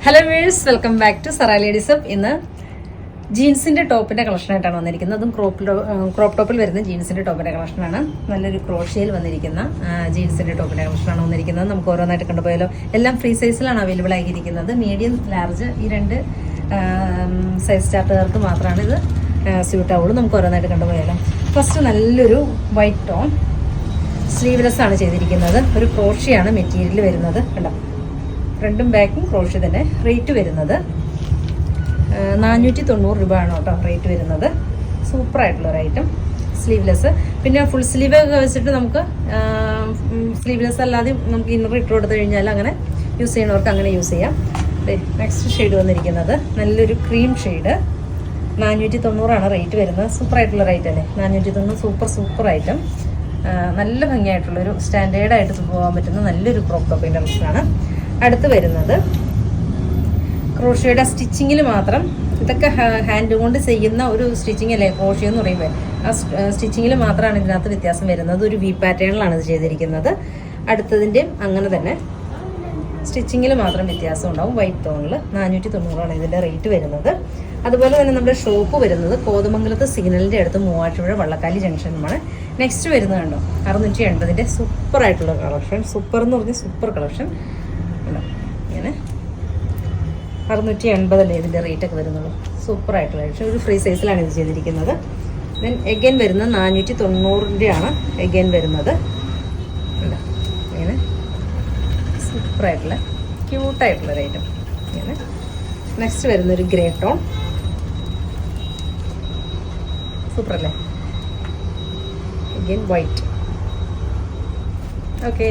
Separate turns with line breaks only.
Hello viewers, welcome back to Sara ladies hub. ഇന്ന് ജീൻസിന്റെ ടോപ്പിന്റെ കളക്ഷനായിട്ടാണ് വന്നിരിക്കുന്നത്. അതും ക്രോപ്പ് ടോപ്പിൽ വരുന്ന ജീൻസിന്റെ ടോപ്പിന്റെ കളക്ഷനാണ്. നല്ലൊരു ക്രോഷ്യയിൽ വന്നിരിക്കുന്ന ജീൻസിന്റെ ടോപ്പിന്റെ കളക്ഷനാണ് വന്നിരിക്കുന്നത്. നമുക്ക് ഓരോന്നായിട്ട് കണ്ടുപോയാലോ. എല്ലാം ഫ്രീ സൈസിലാണ് അവൈലബിൾ ആയിരിക്കുന്നത്. മീഡിയം, ലാർജ് ഈ രണ്ട് സൈസ് ചാർട്ടുകാർക്ക് മാത്രമാണ് ഇത് സ്യൂട്ട് ആവുള്ളൂ. നമുക്ക് ഓരോന്നായിട്ട് കണ്ടുപോയാലോ. ഫസ്റ്റ് നല്ലൊരു വൈറ്റ് ടോൺ സ്ലീവ്ലെസ് ആണ് ചെയ്തിരിക്കുന്നത്. ഒരു ക്രോഷ്യയാണ് മെറ്റീരിയൽ വരുന്നത്. കണ്ടോ, ഫ്രണ്ടും ബാക്കും ക്രോഷ്യ തന്നെ. റേറ്റ് വരുന്നത് 490 രൂപയാണ് കേട്ടോ റേറ്റ് വരുന്നത്. സൂപ്പറായിട്ടുള്ള ഒരു ഐറ്റം, സ്ലീവ്ലെസ്. പിന്നെ ഫുൾ സ്ലീവ് ഒക്കെ വെച്ചിട്ട് നമുക്ക് സ്ലീവ്ലെസ് അല്ലാതെ നമുക്ക് ഇന്നർ ഇട്ട് കൊടുത്തു കഴിഞ്ഞാൽ അങ്ങനെ യൂസ് ചെയ്യുന്നവർക്ക് അങ്ങനെ യൂസ് ചെയ്യാം. നെക്സ്റ്റ് ഷെയ്ഡ് വന്നിരിക്കുന്നത് നല്ലൊരു ക്രീം ഷെയ്ഡ്. 490 റേറ്റ് വരുന്നത്. സൂപ്പറായിട്ടുള്ള റേറ്റ് അല്ലേ, 490. Super item. നല്ല ഭംഗിയായിട്ടുള്ളൊരു സ്റ്റാൻഡേർഡായിട്ട് പോകാൻ പറ്റുന്ന നല്ലൊരു ക്രോപ്പ് ടോപ്പിൻ്റെ കളക്ഷനാണ്. അടുത്ത് വരുന്നത് ക്രോഷ്യയുടെ സ്റ്റിച്ചിങ്ങിൽ മാത്രം, ഇതൊക്കെ ഹാൻഡ് കൊണ്ട് ചെയ്യുന്ന ഒരു സ്റ്റിച്ചിങ് അല്ലേ ക്രോഷ്യ എന്ന് പറയുമ്പോൾ. ആ സ്റ്റിച്ചിങ്ങിൽ മാത്രമാണ് ഇതിനകത്ത് വ്യത്യാസം വരുന്നത്. ഒരു വി പാറ്റേണിലാണ് ഇത് ചെയ്തിരിക്കുന്നത്. അടുത്തതിൻ്റെയും അങ്ങനെ തന്നെ സ്റ്റിച്ചിങ്ങിൽ മാത്രം വ്യത്യാസം ഉണ്ടാവും. വൈറ്റ് ടോണിൽ 490 ഇതിൻ്റെ റേറ്റ് വരുന്നത്. അതുപോലെ തന്നെ നമ്മുടെ ഷോപ്പ് വരുന്നത് കോതമംഗലത്ത് സിഗ്നലിൻ്റെ അടുത്ത് മൂവാറ്റുപുഴ വള്ളക്കാലി ജംഗ്ഷനുമാണ്. നെക്സ്റ്റ് വരുന്നത് കണ്ടോ, 680 സൂപ്പറായിട്ടുള്ള കളക്ഷൻ. സൂപ്പർ എന്ന് പറഞ്ഞാൽ സൂപ്പർ കളക്ഷൻ. ഇങ്ങനെ 680 ഇതിൻ്റെ റേറ്റൊക്കെ വരുന്നുള്ളൂ. സൂപ്പറായിട്ടുള്ള കളക്ഷൻ. ഒരു ഫ്രീ സൈസിലാണ് ഇത് ചെയ്തിരിക്കുന്നത്. ദെൻ എഗൈൻ വരുന്നത് 490 എഗൈൻ വരുന്നത്. ഇങ്ങനെ സൂപ്പറായിട്ടുള്ള ക്യൂട്ടായിട്ടുള്ള ഒരു ഐറ്റം. ഇങ്ങനെ നെക്സ്റ്റ് വരുന്നൊരു ഗ്രേ ടോൺ. സൂപ്പറല്ലേ. Again white. ഓക്കെ.